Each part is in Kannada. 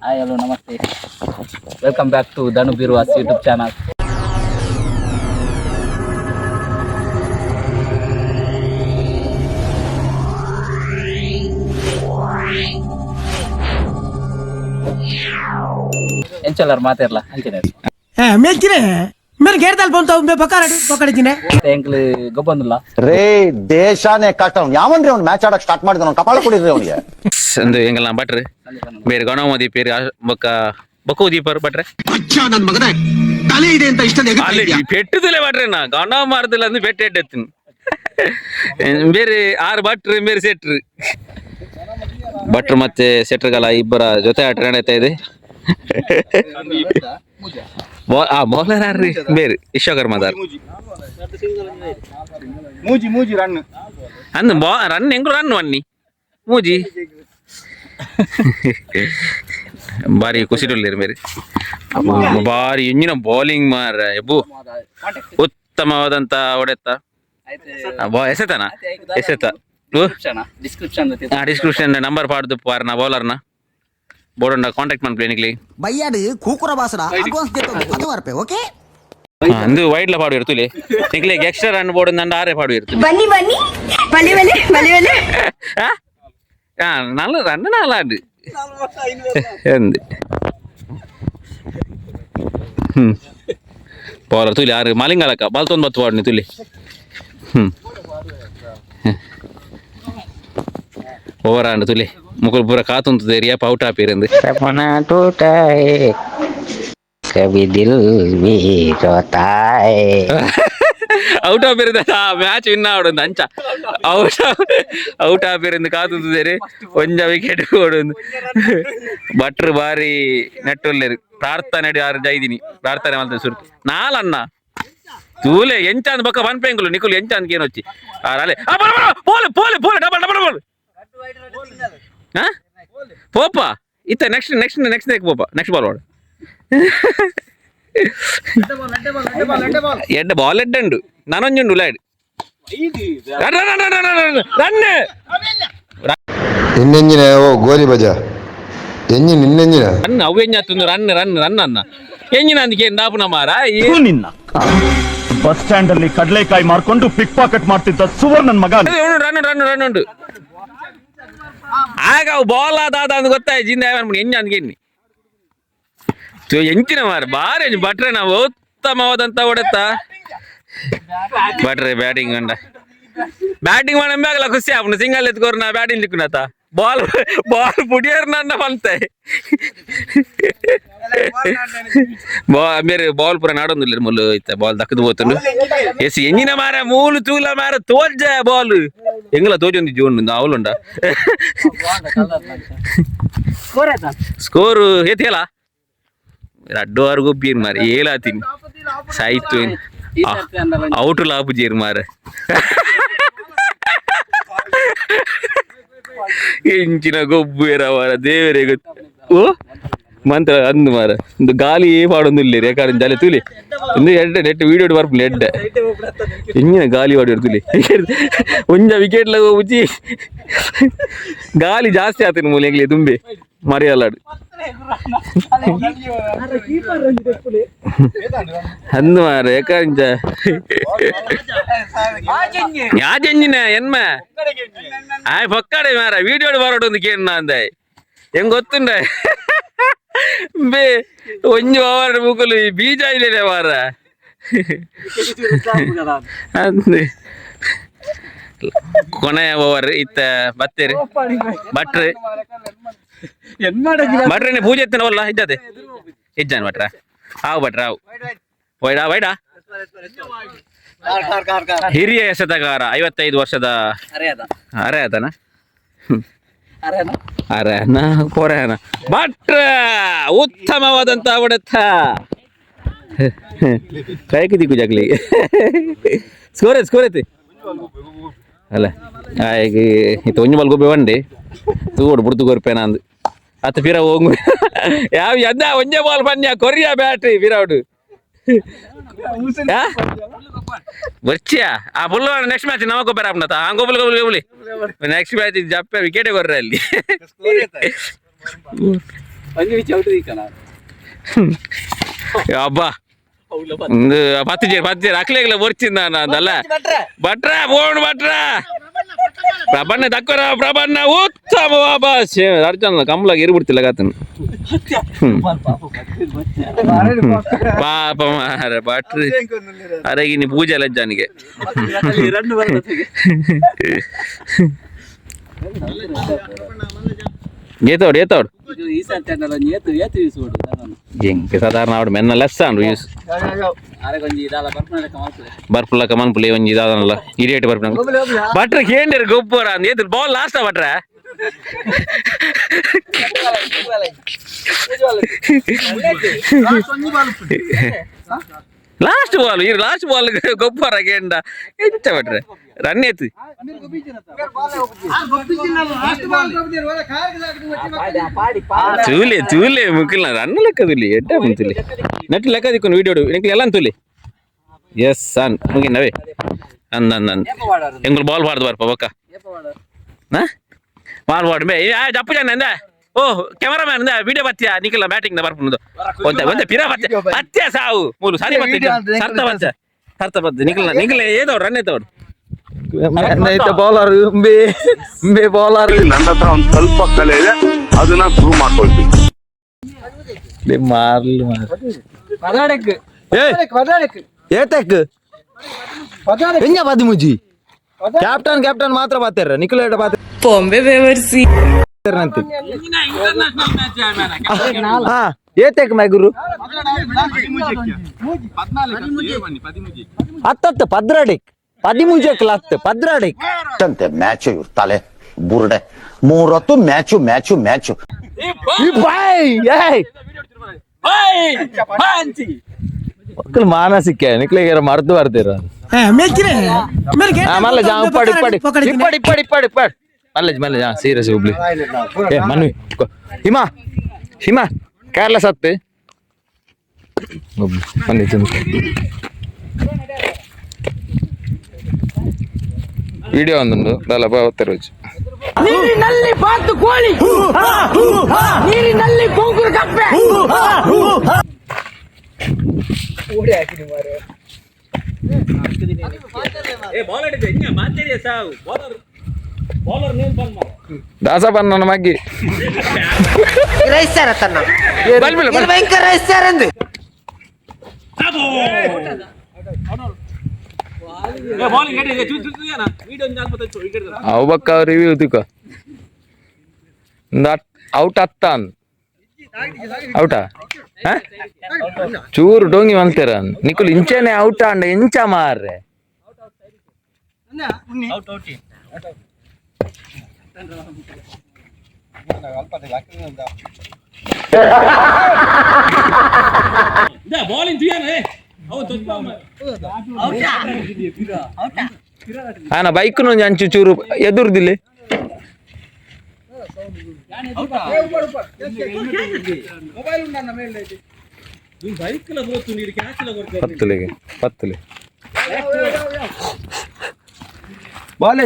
ಹಾಯ್ ಹಲೋ ನಮಸ್ತೆ, welcome back to 𝗗𝗛𝗥𝗪𝗏 YouTube channel. ಎಂಚಲ್ಲರ್ ಮಾತಾಡಲ್ಲ ಅಂಚನೆ మీరు గేర్దాలు పొందుతావు మేము పక్కడిచ్చినే ಎಂಕ್ಲು ಗೊಬ್ಬಂದಿಲ್ಲ ರೇ ದೇಶಾನೇ ಕಷ್ಟ ಯಾವನ್ರಿ ಅವ್ನು ಮ್ಯಾಚ್ ಆಡಕ್ ಸ್ಟಾರ್ಟ್ ಮಾಡಿದ ಕಪಾಳ ಕೊಡಿದ್ರಿ ಅವನಿಗೆ ಅಂದು ಎಂಗಲ್ಲ ಭಟ್ರು ಬೇರೆ ಗಣಮದಿ ಪೇರು ಬೊಕ್ಕ ಬೊಕ್ಕ ದೀಪರ್ ಭಟ್ರೆ ನನ್ನ ಮಗನ ತಲೆ ಇದೆ ಅಂತ ಇಷ್ಟ ಪೆಟ್ಟದಿಲ್ಲ ಭಟ್ರೆ ನಾ ಗಣ ಮಾರದಿಲ್ಲ ಅಂದ್ರೆ ಬೆಟ್ಟ ಎಡ್ಡೆತ್ತೀನಿ ಬೇರೆ 6 ಭಟ್ರು ಬೇರೆ ಸೆಟ್ರು ಭಟ್ರು ಮತ್ತೆ ಸೆಟ್ರುಗಳ ಇಬ್ಬರ ಜೊತೆ ಆಟ ನಡೀತಾ ಇದೆ. ಬೌಲರ್ ಯಾರ್ರಿ ಬೇರೆ 𝗕𝗟𝗢𝗥𝗪𝗏 ಮೂಜಿ ರನ್ ಅಂದ್ ರನ್ ಹೆಂಗ್ ರನ್ ವನ್ನಿ ಮೂಜಿ ಬಾರಿ ಕುಸಿಡೊಳ್ಳಿರಿ ಮೇರೆ ಬಾರಿ ಎಂಜಿನ ಬೌಲಿಂಗ್ ಮಾರ ಎಬ್ಬು ಉತ್ತಮವಾದಂತ ಹೊಡೆತ ಎಸೆತ ಡಿಸ್ಕ್ರಿಪ್ಷನ್ ನಂಬರ್ ಪಾಡ್ದು ಪಾರ್ನ ಬೌಲರ್ನ ಬೋರ್ಡ್ ಕಾಂಟ್ಯಾಕ್ಟ್ ಮಾಡ್ಲಿ ಬಯ್ಯಾಡು ಕೂಕುರ ಬಾಸರ ಅಡ್ವಾನ್ಸ್ ಅದು ವರ್ಪೆ ಓಕೆ ಅಂದು ವೈಡ್ಲ ಪಾಡು ಇರ್ತುಲಿ ನಿಕ್ಲೆ ಎಕ್ಸ್ಟ್ರಾ ರನ್ ಬೋರ್ಡ್ ನಂದು 6 ಪಾಡು ಇರ್ತದೆ ಬನ್ನಿ ಬನ್ನಿ ಬಲಿ ಬಲಿ ಬಲಿ ಬಲಿ நல்ல ரன் நாளாண்டு ಬೌಲರ್ ತುಲಿ 6 ಮಲಿಂಗಾಲಕ್ಕ ಬಾಲ್ ತೊಂದು ಬತ್ತು ಪಾಡ್ನಿ ತುಲಿ ಓವರ್ ಆಂಡ್ ತುಲಿ ಮುಕುಲ್ ಪೂರ ಕಾತುಂತದೆ ರಿಯಾಪ್ ಔಟ್ ಆಪಿರಂದು सपना टूटा है कभी दिल भी रोता है ಔಟ್ ಆಪಿರಂದ ಮ್ಯಾಚ್ ವಿನ್ ಆವಡೊಂದು ಅಂಚ ಔಟ್ ಆಪಿರಂದು ಕಾತುಂತದೇರಿ ಒಂಜ ವಿಕೆಟ್ ಕೊಡೊಂದು ಭಟ್ರು ಬಾರಿ ನೆಟ್ಟೊಲ್ಲೆರು ಪ್ರಾರ್ಥನೆ ಜೈದಿನಿ ಪ್ರಾರ್ಥನೆ ಮಾಡ್ತಾರೆ ಸುರ್ತಿ ನಾಲನ್ನ ತೂಲೆ ಎಂಚಾಂದ್ ಬೊಕ್ಕ ಬನ್ಪೆಂಗುಲು ನಿಕುಲು ಎಂಚಾಂದ್ ಏನು వచ్చి ಅಲೆ ಪೋಲೆ ಪೋಲೆ ಪೋಲೆ ಡಬಲ್ ಡಬಲ್ ಬಾಲ್ ಪೋಪ ಇತ್ತ ನೆಕ್ಸ್ಟ್ ಪೋಪ ನೆಕ್ಸ್ಟ್ ಬಾಲ್ ವಾಡು ಎಡ್ಡ ಬಾಲ್ ಎಡ್ಡುಂಡು ನಾನೊಂಜುಂಡು ಲಾಡ್ ರನ್ ಇನ್ನೆಂಜಿನ ಓ ಗೋಲಿ ಬಜ ಎಂಜಿನ್ ಇನ್ನೆಂಜಿನ ರನ್ ಅವು ಎಂಜಾತುಂದು ರನ್ ರನ್ ರನ್ ಅನ್ನ ಎಂಜಿನ ಅಂದಿಕೆ ದಾಪುನ ಮಾರ ನಿನ್ನ ಬಸ್ ಸ್ಟ್ಯಾಂಡ್ ಅಲ್ಲಿ ಕಡಲೆಕಾಯಿ ಮಾರ್ಕೊಂಡು ಪಿಕ್ ಪಾಕೆಟ್ ಮಾಡ್ತಿದ್ದ ಸುವರ್ಣನ್ ಮಗ ರನ್ ರನ್ ರನ್ ಉಂಟು ಆಗ ಅವು ಬಾಲ್ ಆದಾದ ಅಂತ ಗೊತ್ತಾಯ್ತು ಜಿಂದ ಎಂಜ ಅಂದ್ಗೆನ್ನಿ ಎಂಚಿನ ಮಾರ ಬಾರಿ ಭಟ್ರೆ ನಾವು ಉತ್ತಮವಾದಂತ ಹೊಡೆತ ಭಟ್ರೆ ಬ್ಯಾಟಿಂಗ್ ಅಂಡ ಬ್ಯಾಟಿಂಗ್ ಮಾಡಂಬಾಗಲ್ಲ ಖುಷಿ ಆಪುನ ಸಿಂಗಲ್ ಎತ್ಕೋರ್ ನಾ ಬ್ಯಾಟಿಂಗ್ ಲಿಕ್ಕುನತ ಬಾಲ್ ಪುಡಿಯರ್ ನನ್ನ ಬಂತೆ ಮೇರೆ ಬಾಲ್ ಪೂರ ನಾಡೊಂದಿಲ್ಲ ಮುಲ್ಲು ಇತ್ತ ಬಾಲ್ ದಕ್ಕದು ಹೋತುಂಡು ಎಸ್ ಎಂಜಿನ ಮಾರ ಮೂಲು ತೂಲ ಮಾರ ತೋಲ್ಜ ಬಾಲ್ ಎಂಗಲ ತೋಜೊಂದಿ ಜೋನ್ ಅವಲುಂಡ ಸ್ಕೋರು ಏತಿಯಲ್ಲ ಅಡ್ಡುವರೆಗೂ ಬೀರ್ ಮಾರ ಏಲಾತೀನಿ ಸಾಯ್ತು ಔಟ್ ಲಾಭ ಜೀರ್ ಮಾರ ಎಂಚಿನ ಗೊಬ್ಬು ಮಾರ ದೇವರೇ ಗೊತ್ತು ಓ ಮಂತ್ರ ಅಂದು ಮಾರ ಒಂದು ಗಾಲಿ ಪಾಡೊಂದು ರೆಕಾರ್ಡ್ ಜಾಲಿ ತುಲಿ ಒಂದು ನೆಟ್ ವಿಡಿಯೋ ಬರ್ಪುಲಿ ಎಡ್ಡೆ ಎಂಜಿನ ಗಾಲಿ ಪಾಡಿ ತುಲಿ ಒಂಜ ವಿಕೆಟ್ ಉಜ್ಜಿ ಗಾಲಿ ಜಾಸ್ತಿ ಆತನ ಮೂಲ ಎಂಗ್ಲಿ ತುಂಬಿ ಮರಿಯಲ್ಲಾಡು ಅಂದು ಮಾರ ಯಾಕಂಚ ಯಾಜೆಂಜಿನ ಎನ್ಮ ಆಯ್ ಪಕ್ಕಡೆ ಮಾರ ವಿಡಿಯೋ ಬರೋಡೊಂದು ಕೇಳ ಅಂದೆ ಹೆಂಗ್ ಗೊತ್ತುಂಡ ಬೇ ಒಂಜು ಅವರ ಮುಗುಲು ಬೀಜ ಇಲ್ಲೇ ಮಾರ ಅಂದೆ ಕೊನೆಯ ಓವರ್ ಇತ್ತ ಬತ್ತೇರಿ ಭಟ್ರು ಭಟ್ರೆ ಪೂಜೆ ಎತ್ತನವಲ್ಲ ಇದ್ದದೆ ಇಜ್ಜಾನ ಭಟ್ರ ಹಾವು ಭಟ್ರ ಹಾವು ವೈಡಾ ವೈಡಾ ಹಿರಿಯ ಎಸೆತಗಾರ 55 ವರ್ಷದ ಅರೆಯತನ ಅರೆನ ಪೊರೆನ ಭಟ್ರ ಉತ್ತಮವಾದಂತ ಹೊಡೆತ ಕೈಗೆ ದಿಕ್ಕು ಜಾಗ್ಲಿ ಸ್ಕೋರ್ ಐತಿ ಅಲ್ಲ ಈಗ ಇತ್ತು ಒಂಜು ಬಾಲ್ ಗೊಬ್ಬೆ ಒಂಡೆ ತೂಡು ಬುಡ್ದು ಗೊರ್ಪೇನ ಅಂದು ಅತ್ತ ಪಿರ ಹೋಗು ಯಾವ ಎದ್ದ ಒಂಜೆ ಬಾಲ್ ಬನ್ಯ ಕೊರಿಯ ಬ್ಯಾಟ್ರಿ ಪಿರೌಡು ಬರ್ಚಿಯಾ ಆ ಬುಲ್ಲ ನೆಕ್ಸ್ಟ್ ಮ್ಯಾಚ್ ನಮ ಗೊಬ್ಬರ ಆಪ್ನತ ಆ ಗೊಬ್ಬಲಿ ನೆಕ್ಸ್ಟ್ ಮ್ಯಾಚ್ ಜಪ್ಪೆ ವಿಕೆಟೇ ಕೊರ್ರೆ ಅಲ್ಲಿ అబ్బా పత్తి చేరు అక్కలేకలే వచ్చిందా అదల్లా బట్రా పోండు బట్రా ప్రబన్న తక్కువ ప్రబన్న ఉత్తమ బాబా అర్జున కమ్మలాగా ఎరుగుడుతులే కాతను పాప బట్రీ అరే ఇన్ని పూజ లజ్జానికి ఏతోడు ఏతోడు ఇంక సాధారణ ఆవిడ మెన్న లెస్సాండు యూస్ బర్పులక మనుపులు ఏమని దాదానಲ್ಲ ఇడియట్ బర్పు బట్రకి ఏంటి గొప్పరా ఏది బాల్ లాస్టా బట్రా లాస్ట్ బాల్ గొప్పరా గేండా ఎంత బట్రా రన్ ఎత్తు చూలే ముఖ్య రన్ను లెక్క తులి ఎట్టా తులి నెట్ లెక్క దిక్కుని వీడియోడు ఇంక ఎలా తులి ఎస్ అన్ ముగినవే అంద ఇంకొక బాల్ పాడదు బారు పక్క బాల్ పాడు జప్పు జాను ఎందా ఓ కెమెరామ్యాన్ వీడియో బత్యా నీకు బ్యాటింగ్ ಬರ್ಪುಂದು ಒಂದ ಪಿರಾ ಬತ್ಯ ಸಾವು ಮೂರು ಸಾರಿ ಸರ್ತ ಬತ್ತೆ ನಿಖಿಲ ಏದೋ ರನ್ ಐತವ್ರು ಬೌಲರ್ ಬೌಲರ್ ನನ್ನ ಹತ್ರ ಒಂದು ಸ್ವಲ್ಪ ಕಲೆ ಇದೆ ಅದನ್ನ ಪ್ರೂವ್ ಮಾಡ್ಕೊಳ್ತೀನಿ ಕ್ಯಾಪ್ಟನ್ ಮಾತ್ರ ಬಾತಾರ ನಿಖಿಲ ಬಾಂಬೆ ಬೇವರ್ಸಿ ಏತಕ್ ಮೈ ಗುರು ಹತ್ತತ್ತು ಪದ್ರಾಡಿಕ್ 13 ಕ್ಲಾಸ್ ಪದ್ರಾಡಿಕ್ ಅಂತೆ ಮ್ಯಾಚ್ ಇವ್ರ ತಲೆ ಬುರ್ಡೆ 3 ಹೊತ್ತು ಮ್ಯಾಚು ಮಕ್ಕಳು ಮಾನಸಿಕ ನಿಕ್ಲಿಗೆ ಮರ್ದು ಬರ್ತೀರ ಮಲ್ಲ ಜಾ ಇಪ್ಪಡಿ ಮಲ್ಲ ಜಾ ಸೀರಿಯಸ್ ಹುಬ್ಳಿ ಮನ್ವಿ ಹಿಮಾ ಕೇರಳ ಸತ್ತು వీడియో ఉందండు దాని పోతారు వచ్చి నీరిನಲ್ಲಿ ಬಾತು ಕೋಳಿ ನೀರಿನಲ್ಲಿ ಕೊಂಗುರು ಕಪ್ಪೆ ಓಡಿ ಹಾಕಿನಿ ಮಾರೆ ಬೌಲರ್ ಇದೆ ಹಿಂಗ ಮಾತಾಡಿ ಸಾವು ಬೌಲರ್ ನೇಮ್ ಬಂದ್ ಮಾಡ ದಾಸ ಬಂದ ನನ್ನ ಮಗ್ಗಿ ರೈಸರ ತನ್ನ ಭಯಂಕರ ರೈಸರ ಅಂದೆ ಅವಕ್ಕ ರಿವ್ಯೂ ತಿಕ್ಕ ಔಟ್ ಅತ್ತಾನ್ ಔಟಾ ಚೂರು ಡೋಂಗಿ ಮಲ್ತೀರ ನಿಖುಲ್ ಇಂಚೆನೆ ಔಟ ಅಂಡ ಇಂಚ ಮಾರ್ರೆ ఆయన బైక్ నుంచి అంచు చూరు ఎదురుదిలే పత్తులే బాల్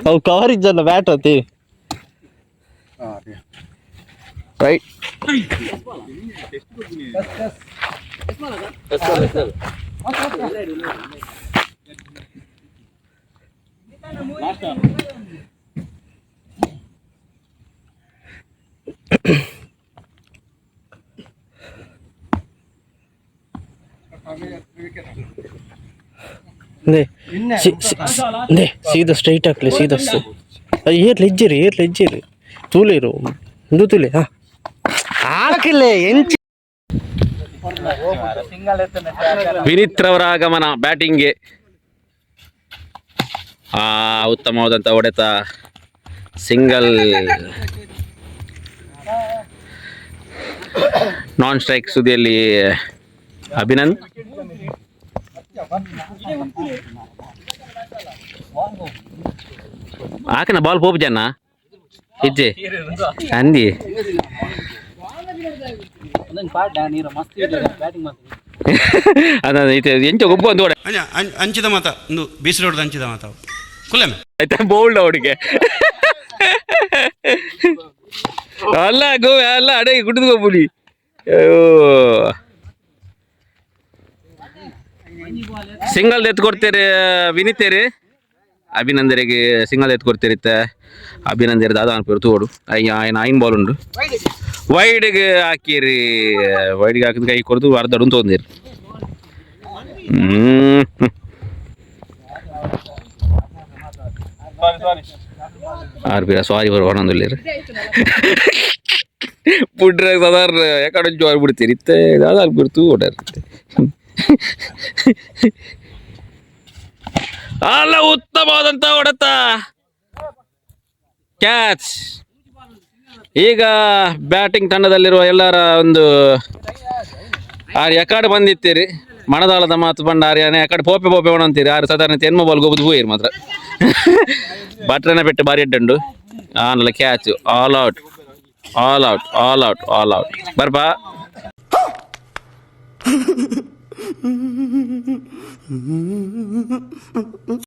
అవు కవరేజ్ అన్న బ్యాట్ అతి రైట్ सीधा स्ट्रैट हाकले सीधा ಏರ್ ಲೆಜ್ಜರಿ ತೂಲೇರು ಇದು ತೂಲೆ ಹಾಕಲೆ ಎಂಚ ವಿನೀತ್ ರವರ ಆಗಮನ ಬ್ಯಾಟಿಂಗ್ಗೆ ಉತ್ತಮವಾದಂಥ ಹೊಡೆತ ಸಿಂಗಲ್ ನಾನ್ ಸ್ಟ್ರೈಕ್ ಸುದ್ದಿಯಲ್ಲಿ ಅಭಿನಂದ್ ಆಕನ ಬಾಲ್ ಪೋಪ್ ಜನ ಇಜ್ಜೆ ಅಂದಿ ಅದ ಎಂಚ ಗೊಬ್ಬ ಒಂದು ಓಡ ಅಂಚಿದ ಮಾತ ಒಂದು ಬೀಸರೋಡ್ದ ಅಂಚಿದ ಮಾತ ಕುಲಮೆ ಆಯ್ತಾ ಬೋಲ್ಡ್ ಅವಡಿಗೆ ಅಲ್ಲ ಗೋವೆ ಅಲ್ಲ ಅಡೆ ಕುಡಿದು ಗೋಪುಲಿ ಸಿಂಗಲ್ ಎತ್ತು ಕೊಡ್ತೀರಿ ವಿನಿತೇರಿ ಅಭಿನಂದರಿಗೆ ಸಿಂಗಲ್ ಎತ್ತು ಕೊಡ್ತೀರಿತ್ತ ಅಭಿನಂದರಿ ದಾದ ಅನ್ಪೇರು ತೋಡು ఆయన 9 ಬಾಲ್ ಉಂಡು ವೈಡ್ಗೆ ಹಾಕಿರಿ ವೈಡ್ಗೆ ಹಾಕಿದ ಕೈ ಕೊಡ್ದು ಅರ್ಧ ಅಡು ತೊಂದಿರಿ ಆರ್ ಸಾರಿ ಬರುವ ಹೊಣಂದಿಲ್ಲ ಪುಡ್ರ ಸಾಧಾರಣ ಯಾಕಡೆ ಜೋರ್ ಬಿಡ್ತೀರಿ ಇತ್ತೆ ದಾದ ಬಿಡ್ತು ಓಡಾಡ್ತೆ ಅಲ್ಲ ಉತ್ತಮವಾದಂತ ಹೊಡೆತ ಕ್ಯಾಚ್. ಈಗ ಬ್ಯಾಟಿಂಗ್ ತಂಡದಲ್ಲಿರುವ ಎಲ್ಲರ ಒಂದು ಯಾಕಡೆ ಬಂದಿತ್ತೀರಿ ಮಣದಾಳದ ಮಾತು ಬಂಡ ಆರ್ಯಾನೆ ಯಾಕಡೆ ಪೋಪೆ ಪೋಪೆ ಒಣಂತೀರಿ ಆರು ಸಾಧಾರಣ ಎನ್ಮ ಬಾಲ್ ಗೋಬುದು ಹೋಯಿರಿ ಮಾತ್ರ ಬಟ್ರನ ಬಿಟ್ಟು ಬಾರಿ ಇಟ್ಟುಂಡು ಆನಲ್ಲ catch all out all out all out all out ಬರ್ಬಾ